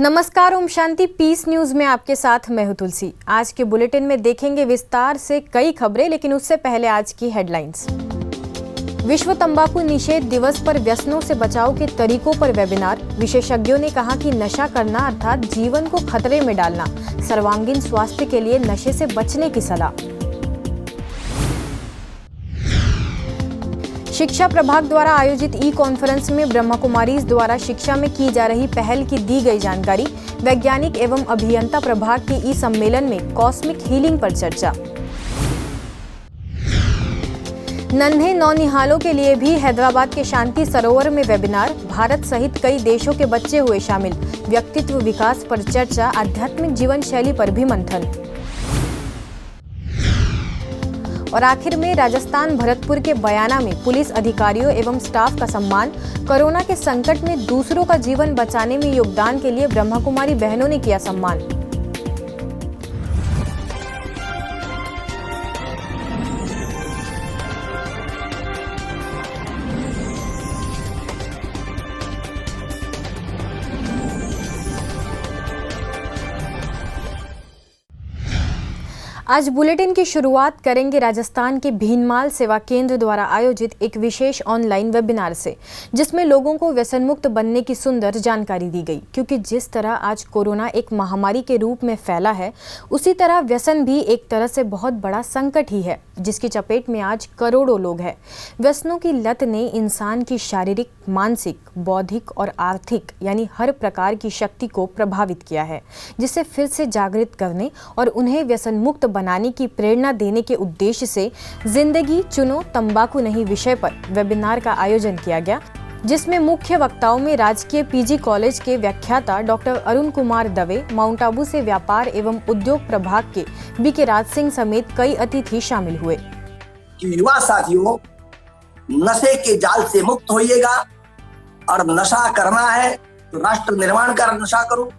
नमस्कार, Om Shanti piece news में आपके साथ मैं हूं तुलसी। आज के बुलेटिन में देखेंगे विस्तार से कई खबरें, लेकिन उससे पहले आज की हेडलाइंस। विश्व तंबाकू निषेध दिवस पर व्यसनों से बचाव के तरीकों पर वेबिनार। विशेषज्ञों ने कहा कि नशा करना अर्थात जीवन को खतरे में डालना। सर्वांगीण स्वास्थ्य के लिए नशे से बचने की सलाह। शिक्षा प्रभाग द्वारा आयोजित ई कॉन्फ्रेंस में ब्रह्मा कुमारीज द्वारा शिक्षा में की जा रही पहल की दी गई जानकारी। वैज्ञानिक एवं अभियंता प्रभाग के ई सम्मेलन में कॉस्मिक हीलिंग पर चर्चा। नन्हे नौनिहालों के लिए भी हैदराबाद के शांति सरोवर में वेबिनार। भारत सहित कई देशों के बच्चे हुए शामिल। व्यक्तित्व विकास पर चर्चा, आध्यात्मिक जीवन शैली पर भी मंथन। और आखिर में राजस्थान भरतपुर के बयाना में पुलिस अधिकारियों एवं स्टाफ का सम्मान। कोरोना के संकट में दूसरों का जीवन बचाने में योगदान के लिए ब्रह्मा कुमारी बहनों ने किया सम्मान। आज बुलेटिन की शुरुआत करेंगे राजस्थान के भीनमाल सेवा केंद्र द्वारा आयोजित एक विशेष ऑनलाइन वेबिनार से, जिसमें लोगों को व्यसन मुक्त बनने की सुंदर जानकारी दी गई। क्योंकि जिस तरह आज कोरोना एक महामारी के रूप में फैला है, उसी तरह व्यसन भी एक तरह से बहुत बड़ा संकट ही है, जिसकी चपेट में आज करोड़ों लोग हैं। व्यसनों की लत ने इंसान की शारीरिक, मानसिक, बौद्धिक और आर्थिक यानी हर प्रकार की शक्ति को प्रभावित किया है, जिसे फिर से जागृत करने और उन्हें व्यसन मुक्त बनाने की प्रेरणा देने के उद्देश्य से जिंदगी चुनो तंबाकू नहीं विषय पर वेबिनार का आयोजन किया गया, जिसमें मुख्य वक्ताओं में राजकीय पीजी कॉलेज के व्याख्याता डॉक्टर अरुण कुमार दवे, माउंट आबू से व्यापार एवं उद्योग प्रभाग के बीके राज सिंह समेत कई अतिथि शामिल हुए। युवा साथियों, नशे के जाल से मुक्त होइएगा और नशा करना है तो राष्ट्र निर्माण का नशा करो,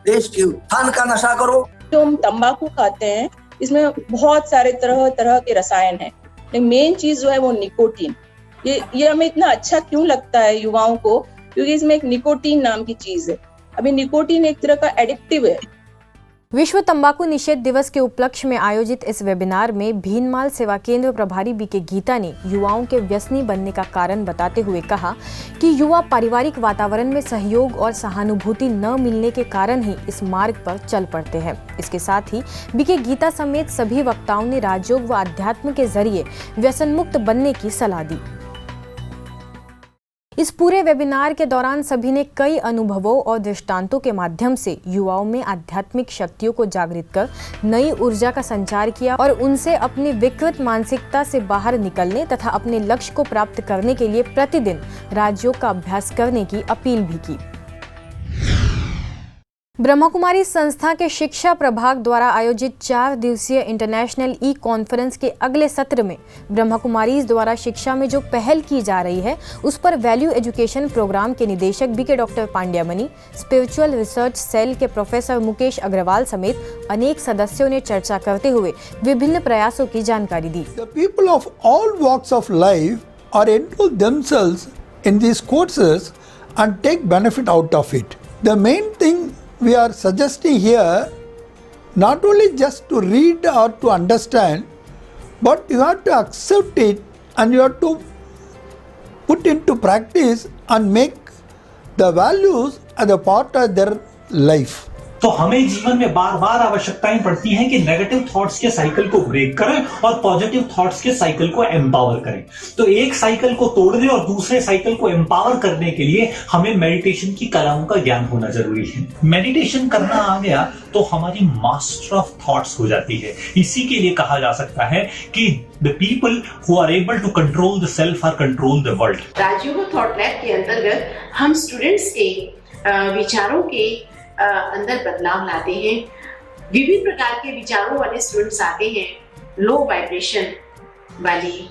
देश के उत्थान का नशा करो। जो हम तंबाकू खाते हैं, इसमें बहुत सारे तरह तरह के रसायन हैं, लेकिन मेन चीज जो है वो निकोटीन। ये हमें इतना अच्छा क्यों लगता है युवाओं को? क्योंकि इसमें एक निकोटीन नाम की चीज है। अभी निकोटीन एक तरह का एडिक्टिव है। विश्व तंबाकू निषेध दिवस के उपलक्ष्य में आयोजित इस वेबिनार में भीनमाल सेवा केंद्र प्रभारी बीके गीता ने युवाओं के व्यसनी बनने का कारण बताते हुए कहा कि युवा पारिवारिक वातावरण में सहयोग और सहानुभूति न मिलने के कारण ही इस मार्ग पर चल पड़ते हैं। इसके साथ ही बीके गीता समेत सभी वक्ताओं ने राजयोग व अध्यात्म के जरिए व्यसन मुक्त बनने की सलाह दी। इस पूरे वेबिनार के दौरान सभी ने कई अनुभवों और दृष्टांतों के माध्यम से युवाओं में आध्यात्मिक शक्तियों को जागृत कर नई ऊर्जा का संचार किया और उनसे अपनी विकृत मानसिकता से बाहर निकलने तथा अपने लक्ष्य को प्राप्त करने के लिए प्रतिदिन राजयोग का अभ्यास करने की अपील भी की। ब्रह्मा कुमारी संस्था के शिक्षा प्रभाग द्वारा आयोजित 4 दिवसीय इंटरनेशनल ई कॉन्फ्रेंस के अगले सत्र में ब्रह्मा कुमारीज द्वारा शिक्षा में जो पहल की जा रही है, उस पर वैल्यू एजुकेशन प्रोग्राम के निदेशक BK doctor Pandyamani, spiritual research cell के प्रोफेसर मुकेश अग्रवाल समेत अनेक सदस्यों ने चर्चा करते हुए विभिन्न प्रयासों की जानकारी दी। The people of all walks of life are enroll themselves in these courses and take benefit out of it. The main thing we are suggesting here, not only just to read or to understand, but you have to accept it and you have to put into practice and make the values as a part of their life. तो हमें जीवन में बार बार आवश्यकताएं पड़ती हैं कि negative thoughts के cycle को ब्रेक करें और पॉजिटिव थॉट्स के साइकिल को एम्पावर करें। तो एक साइकिल को तोड़ने और दूसरे साइकिल को एम्पावर करने के लिए हमें मेडिटेशन की कलाओं का ज्ञान होना जरूरी है। मेडिटेशन करना आ गया तो हमारी मास्टर ऑफ थॉट्स हो जाती है। इसी के लिए कहा जा सकता है कि the people who are able to control the self are control the world। Rajyoga thought lab के अंतर्गत हम स्टूडेंट्स के विचारों के अंदर बदलाव लाते हैं। विभिन्न प्रकार के विचारों वाले स्टूडेंट्स आते हैं। लो वाइब्रेशन वाली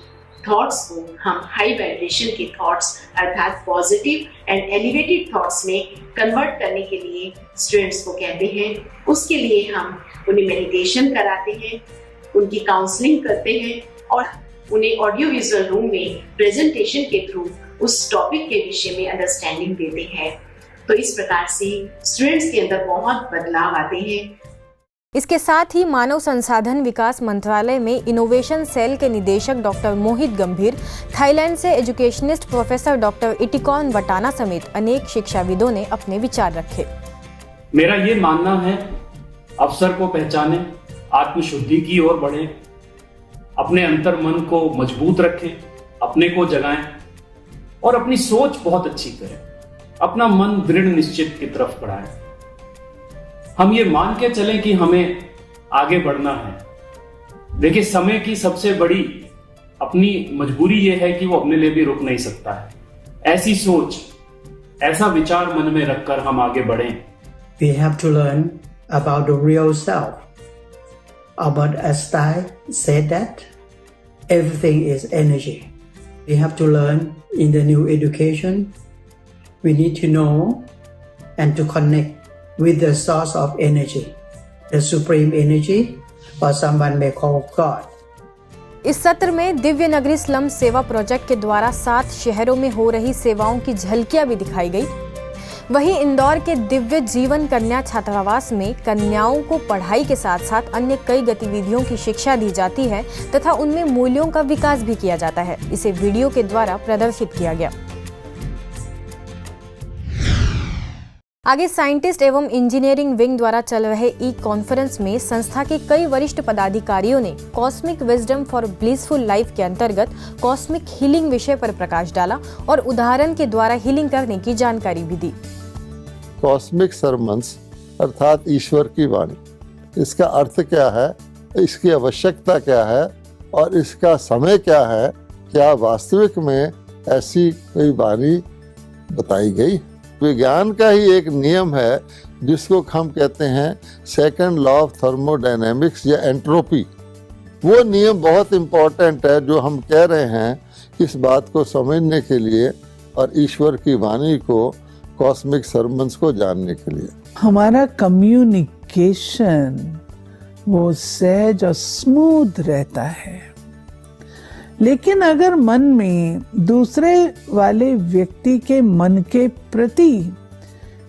थॉट्स को हम हाई वाइब्रेशन के थॉट्स अर्थात पॉजिटिव एंड एलिवेटेड थॉट्स में कन्वर्ट करने के लिए स्टूडेंट्स को कहते हैं। उसके लिए हम उन्हें मेडिटेशन कराते हैं, उनकी काउंसलिंग करते हैं और उन्हें ऑडियो विजुअल रूम में प्रेजेंटेशन के थ्रू उस टॉपिक के विषय में अंडरस्टैंडिंग देते हैं। तो इस प्रकार से स्टूडेंट्स के अंदर बहुत बदलाव आते हैं। इसके साथ ही मानव संसाधन विकास मंत्रालय में इनोवेशन सेल के निदेशक डॉक्टर मोहित गंभीर, थाईलैंड से एजुकेशनिस्ट प्रोफेसर डॉक्टर इटिकॉन वटाना समेत अनेक शिक्षाविदों ने अपने विचार रखे। मेरा ये मानना है, अवसर को पहचानें, आत्मशुद्धि की ओर बढ़ें, अपने अंतर मन को मजबूत रखें, अपने को जगाएं और अपनी सोच बहुत अच्छी करें, अपना मन दृढ़ निश्चित की तरफ बढ़ाएं। हम ये मान के चलें कि हमें आगे बढ़ना है। देखिए, समय की सबसे बड़ी अपनी मजबूरी ये है कि वो अपने लिए भी रुक नहीं सकता है। ऐसी सोच, ऐसा विचार मन में रखकर हम आगे बढ़ें। We have to learn about the real self. Albert Einstein said that everything is energy. We have to learn in the new education. We need to know and to connect with the source of energy, the supreme energy, or someone may call God. इस सत्र में दिव्य नगरी slum सेवा project के द्वारा 7 शहरों में हो रही सेवाओं की झलकियां भी दिखाई गई। वहीं इंदौर के दिव्य जीवन कन्या छात्रावास में कन्याओं को पढ़ाई के साथ साथ अन्य कई गतिविधियों की शिक्षा दी जाती है तथा उनमें मूल्यों का विकास भी किया जाता है। इसे वीडियो के द्वारा प्रदर्शित किया गया। आगे साइंटिस्ट एवं इंजीनियरिंग विंग द्वारा चल रहे ई कॉन्फ्रेंस में संस्था के कई वरिष्ठ पदाधिकारियों ने cosmic wisdom for blissful life के अंतर्गत कॉस्मिक हीलिंग विषय पर प्रकाश डाला और उदाहरण के द्वारा हीलिंग करने की जानकारी भी दी। कॉस्मिक सरमन्स अर्थात ईश्वर की वाणी, इसका अर्थ क्या है, इसकी आवश्यकता क्या है और इसका समय क्या है? क्या वास्तविक में ऐसी कोई वाणी बताई गई? विज्ञान का ही एक नियम है जिसको हम कहते हैं सेकंड लॉ ऑफ थर्मोडायनेमिक्स या एंट्रोपी। वो नियम बहुत इम्पोर्टेंट है जो हम कह रहे हैं इस बात को समझने के लिए और ईश्वर की वाणी को, कॉस्मिक सरमन्स को जानने के लिए। हमारा कम्युनिकेशन वो सहज और स्मूथ रहता है, लेकिन अगर मन में दूसरे वाले व्यक्ति के मन के प्रति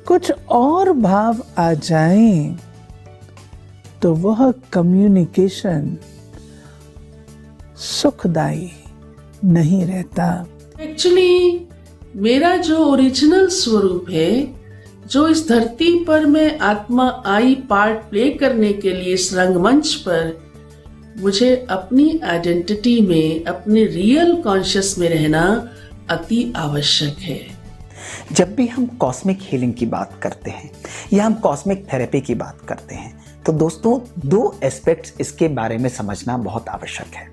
कुछ और भाव आ जाएं, तो वह कम्युनिकेशन सुखदायी नहीं रहता। एक्चुअली मेरा जो ओरिजिनल स्वरूप है, जो इस धरती पर मैं आत्मा आई पार्ट प्ले करने के लिए इस रंगमंच पर, मुझे अपनी आइडेंटिटी में, अपने रियल कॉन्शियस में रहना अति आवश्यक है। जब भी हम कॉस्मिक हीलिंग की बात करते हैं या हम कॉस्मिक थेरेपी की बात करते हैं, तो दोस्तों 2 एस्पेक्ट्स इसके बारे में समझना बहुत आवश्यक है।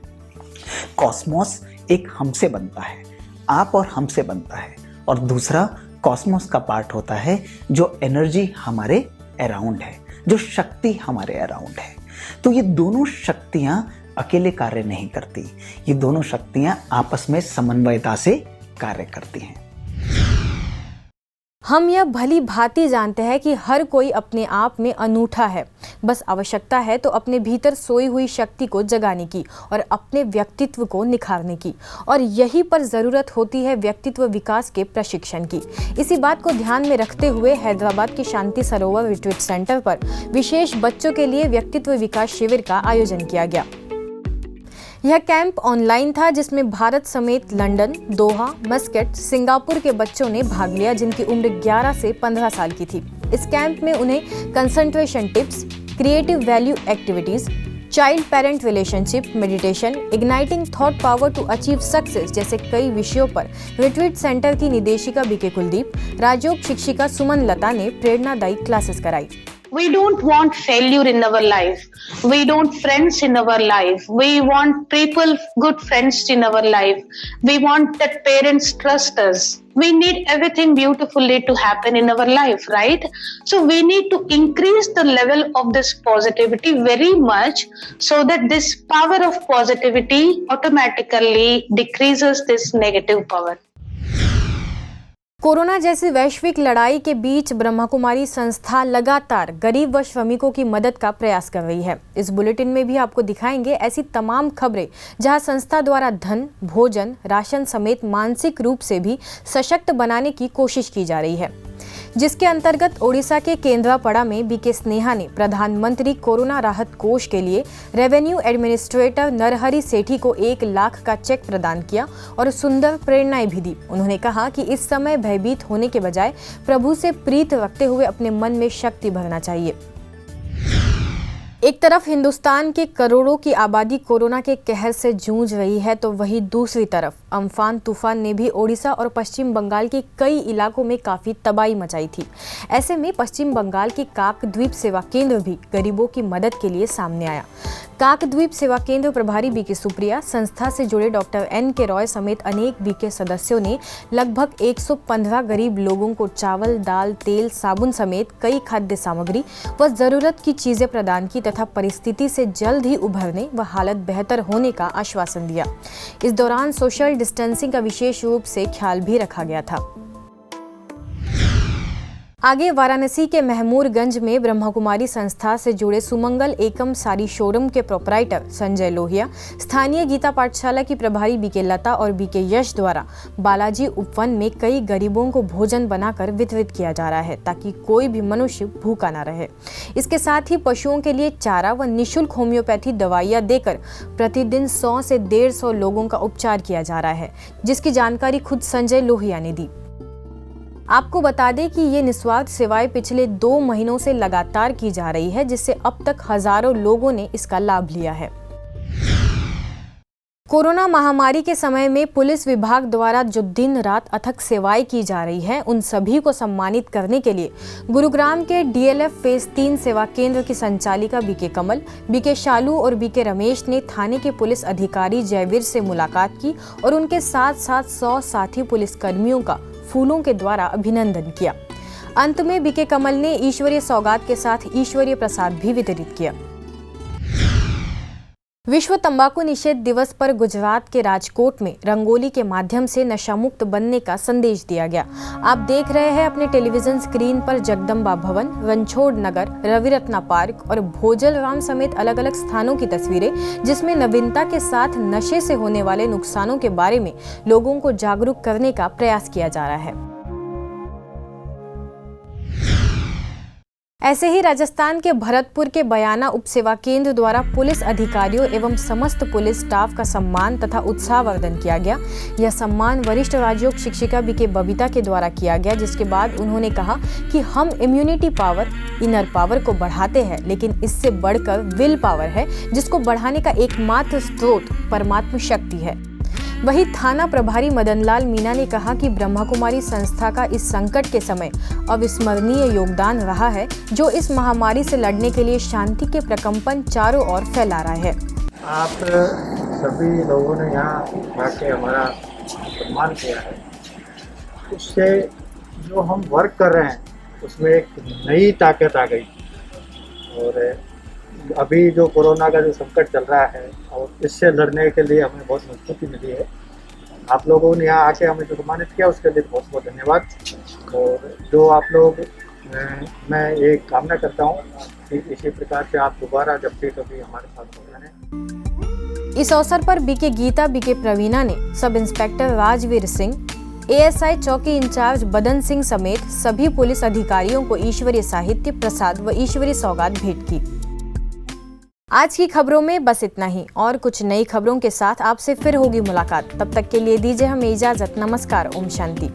कॉस्मोस एक हमसे बनता है, आप और हमसे बनता है, और दूसरा कॉस्मोस का पार्ट होता है जो एनर्जी हमारे अराउंड है, जो शक्ति हमारे अराउंड है। तो ये दोनों शक्तियां अकेले कार्य नहीं करती, ये दोनों शक्तियां आपस में समन्वयता से कार्य करती हैं। हम यह भली भांति जानते हैं कि हर कोई अपने आप में अनूठा है, बस आवश्यकता है तो अपने भीतर सोई हुई शक्ति को जगाने की और अपने व्यक्तित्व को निखारने की, और यही पर ज़रूरत होती है व्यक्तित्व विकास के प्रशिक्षण की। इसी बात को ध्यान में रखते हुए हैदराबाद के शांति सरोवर रिट्रीट सेंटर पर विशेष बच्चों के लिए व्यक्तित्व विकास शिविर का आयोजन किया गया। यह कैंप ऑनलाइन था जिसमें भारत समेत लंदन, दोहा, मस्कट, सिंगापुर के बच्चों ने भाग लिया जिनकी उम्र 11 से 15 साल की थी। इस कैंप में उन्हें concentration tips, creative value activities, child parent relationship, meditation, igniting thought power to achieve success जैसे कई विषयों पर रिट्रीट सेंटर की निदेशिका बीके कुलदीप, राजयोग शिक्षिका सुमन लता ने प्रेरणादायी क्लासेस कराई। We don't want failure in our life. We don't friends in our life. We want people, good friends in our life. We want that parents trust us. We need everything beautifully to happen in our life, right? So we need to increase the level of this positivity very much so that this power of positivity automatically decreases this negative power. Corona जैसी वैश्विक लड़ाई के बीच ब्रह्मा कुमारी संस्था लगातार गरीब व श्रमिकों की मदद का प्रयास कर रही है। इस बुलेटिन में भी आपको दिखाएंगे ऐसी तमाम खबरें जहां संस्था द्वारा धन, भोजन, राशन समेत मानसिक रूप से भी सशक्त बनाने की कोशिश की जा रही है। जिसके अंतर्गत ओडिशा के केंद्रापड़ा में बीके स्नेहा ने प्रधानमंत्री कोरोना राहत कोष के लिए रेवेन्यू एडमिनिस्ट्रेटर नरहरि सेठी को 1 लाख का चेक प्रदान किया और सुंदर प्रेरणाएं भी दी। उन्होंने कहा कि इस समय भयभीत होने के बजाय प्रभु से प्रीत रखते हुए अपने मन में शक्ति भरना चाहिए। एक तरफ हिंदुस्तान के करोड़ों की आबादी कोरोना के कहर से जूझ रही है, तो वहीं दूसरी तरफ अम्फान तूफान ने भी ओडिशा और पश्चिम बंगाल के कई इलाकों में काफी तबाही मचाई थी। ऐसे में पश्चिम बंगाल के काकद्वीप सेवा केंद्र भी गरीबों की मदद के लिए सामने आया। काकद्वीप सेवा केंद्र प्रभारी बीके सुप्रिया, संस्था से जुड़े डॉक्टर NK रॉय समेत अनेक बीके सदस्यों ने लगभग 115 गरीब लोगों को चावल, दाल, तेल, साबुन समेत कई खाद्य सामग्री व जरूरत की चीजें प्रदान की तथा परिस्थिति से जल्द ही उभरने व हालत बेहतर होने का आश्वासन दिया। इस दौरान सोशल डिस्टेंसिंग का विशेष रूप से ख्याल भी रखा गया था। आगे वाराणसी के महमूरगंज में ब्रह्मकुमारी संस्था से जुड़े सुमंगल एकम साड़ी शोरूम के प्रोपराइटर संजय लोहिया, स्थानीय गीता पाठशाला की प्रभारी बीके लता और बीके यश द्वारा बालाजी उपवन में कई गरीबों को भोजन बनाकर वितरित किया जा रहा है ताकि कोई भी मनुष्य भूखा न रहे। इसके साथ ही पशुओं के लिए चारा व निःशुल्क होम्योपैथी दवाइयां देकर प्रतिदिन 100 से 150 लोगों का उपचार किया जा रहा है, जिसकी जानकारी खुद संजय लोहिया ने दी। आपको बता दें कि ये निस्वार्थ सेवाएं पिछले 2 महीनों से लगातार की जा रही है, जिससे अब तक हजारों लोगों ने इसका लाभ लिया है। कोरोना महामारी के समय में पुलिस विभाग द्वारा जो दिन रात अथक सेवाएं की जा रही है, उन सभी को सम्मानित करने के लिए गुरुग्राम के DLF फेज 3 सेवा केंद्र की संचालिका बीके कमल, बीके शालू और बीके रमेश ने थाने के पुलिस अधिकारी जयवीर से मुलाकात की और उनके साथ साथ 100 साथी पुलिस कर्मियों का फूलों के द्वारा अभिनंदन किया। अंत में बीके कमल ने ईश्वरीय सौगात के साथ ईश्वरीय प्रसाद भी वितरित किया। विश्व तंबाकू निषेध दिवस पर गुजरात के राजकोट में रंगोली के माध्यम से नशामुक्त बनने का संदेश दिया गया। आप देख रहे हैं अपने टेलीविजन स्क्रीन पर जगदम्बा भवन, रणछोड़ नगर, रविरत्ना पार्क और भोजल राम समेत अलग अलग स्थानों की तस्वीरें, जिसमें नवीनता के साथ नशे से होने वाले नुकसानों के बारे में लोगों को जागरूक करने का प्रयास किया जा रहा है। ऐसे ही राजस्थान के भरतपुर के बयाना उप सेवा केंद्र द्वारा पुलिस अधिकारियों एवं समस्त पुलिस स्टाफ का सम्मान तथा उत्साहवर्धन किया गया। यह सम्मान वरिष्ठ राजयोग शिक्षिका बीके बबीता के द्वारा किया गया, जिसके बाद उन्होंने कहा कि हम इम्यूनिटी पावर, इनर पावर को बढ़ाते हैं, लेकिन इससे बढ़कर विल पावर है, जिसको बढ़ाने का एकमात्र स्रोत परमात्मा शक्ति है। वहीं थाना प्रभारी मदनलाल मीना ने कहा कि ब्रह्मकुमारी संस्था का इस संकट के समय अविस्मरणीय योगदान रहा है, जो इस महामारी से लड़ने के लिए शांति के प्रकंपन चारों ओर फैला रहा है। आप सभी लोगों ने यहाँ आके हमारा सम्मान किया है, उससे जो हम वर्क कर रहे हैं उसमें एक नई ताकत आ गई। और अभी जो कोरोना का जो संकट चल रहा है और इससे लड़ने के लिए हमें बहुत मजबूती मिली है। आप लोगों ने यहाँ आके हमें जो सम्मानित किया उसके लिए बहुत बहुत धन्यवाद। और जो आप लोग, मैं ये कामना करता हूँ कि इसी प्रकार से आप दोबारा जब भी कभी हमारे साथ हो जाए। इस अवसर पर बीके गीता, बीके प्रवीणा ने sub inspector Rajveer Singh, ASI चौकी इंचार्ज बदन सिंह समेत सभी पुलिस अधिकारियों को ईश्वरीय साहित्य, प्रसाद व ईश्वरीय सौगात भेंट की। आज की खबरों में बस इतना ही, और कुछ नई खबरों के साथ आपसे फिर होगी मुलाकात। तब तक के लिए दीजिए हमें इजाजत। नमस्कार, ओम शांति।